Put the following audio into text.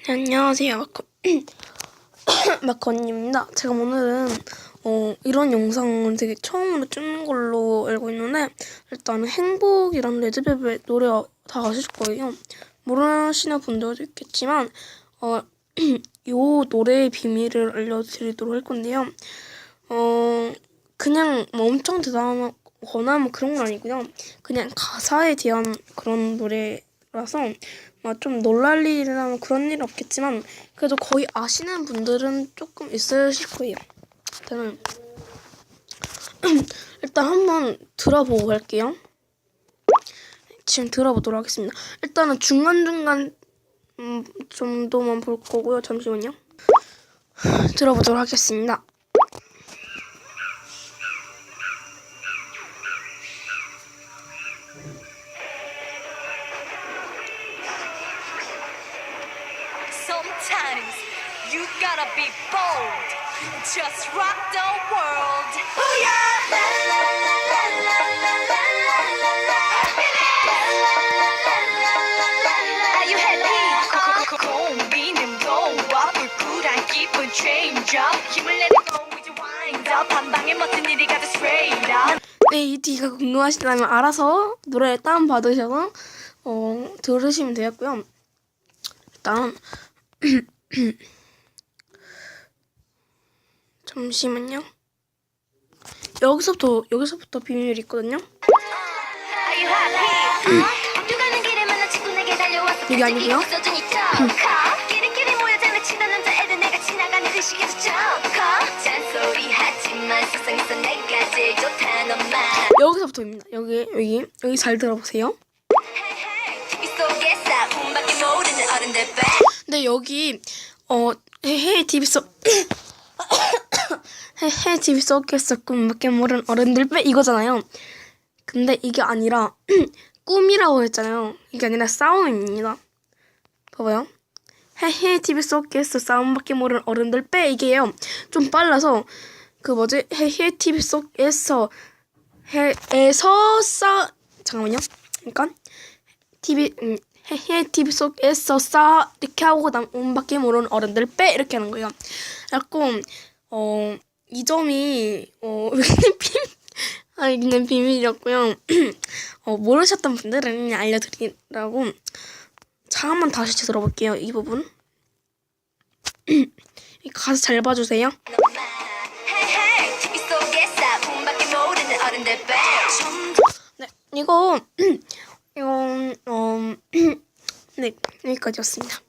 네, 안녕하세요. 마커님입니다. 제가 오늘은 이런 영상을 되게 처음으로 찍는 걸로 알고 있는데, 일단은 행복이라는 레드벨벳 노래 다 아실 거예요. 모르시는 분들도 있겠지만 요 노래의 비밀을 알려드리도록 할 건데요. 그냥 뭐 엄청 대단하거나 뭐 그런 건 아니고요. 그냥 가사에 대한 그런 노래라서 좀 놀랄 일이나 뭐 그런 일은 없겠지만, 그래도 거의 아시는 분들은 조금 있으실 거예요. 일단 한번 들어보고 갈게요. 지금 들어보도록 하겠습니다. 일단은 중간중간 정도만 볼 거고요. 잠시만요. 들어보도록 하겠습니다. Sometimes you gotta be bold. Just rock the world. Oh yeah! La la la la la la la la la. Are you happy? 고민은 고와 불굴한 기분 change up. 힘을 내고 이제 wind up. 한 방에 멋진 일이 가득 straight up. 네, 이 뒤가 궁금하시다면 알아서 노래 다운 받으셔서 들으시면 되겠고요. 일단 잠시만요. 여기서부터 비밀이 있거든요. Are you happy? 학교 가는 길에 만난 친구 내게 달려와서 이게 아니고요. 써준 있죠. 끼리끼리 모여 장난치던 남자애들 내가 지나가는 그 시기도 좋고. 잔소리 하지만 세상에서 내가 제일 좋다는 엄마. 여기서부터입니다. 여기 잘 들어보세요. TV 속에 싸움밖에 모르는 어른들 배. 근데 여기 헤헤 TV 속 헤헤 TV 속에서 꿈밖에 모르는 어른들 빼 이거잖아요. 근데 이게 아니라 꿈이라고 했잖아요. 이게 아니라 싸움입니다. 봐봐요. 헤헤 TV 속에서 싸움밖에 모르는 어른들 빼 이게요. 좀 빨라서 헤헤 TV 속에서 잠깐만요. 그러니까 헤헤 TV 속에서 이렇게 하고 밖에 모르는 어른들 빼 이렇게 하는 거예요. 약간 이 점이 그냥 비밀이었고요. 모르셨던 분들은 그냥 알려드리라고. 자, 한번 다시 들어볼게요. 이 부분. 이 가사 잘 봐주세요. TV 속에 싸움밖에 모르는 어른들 배. 네, 네, 여기까지였습니다.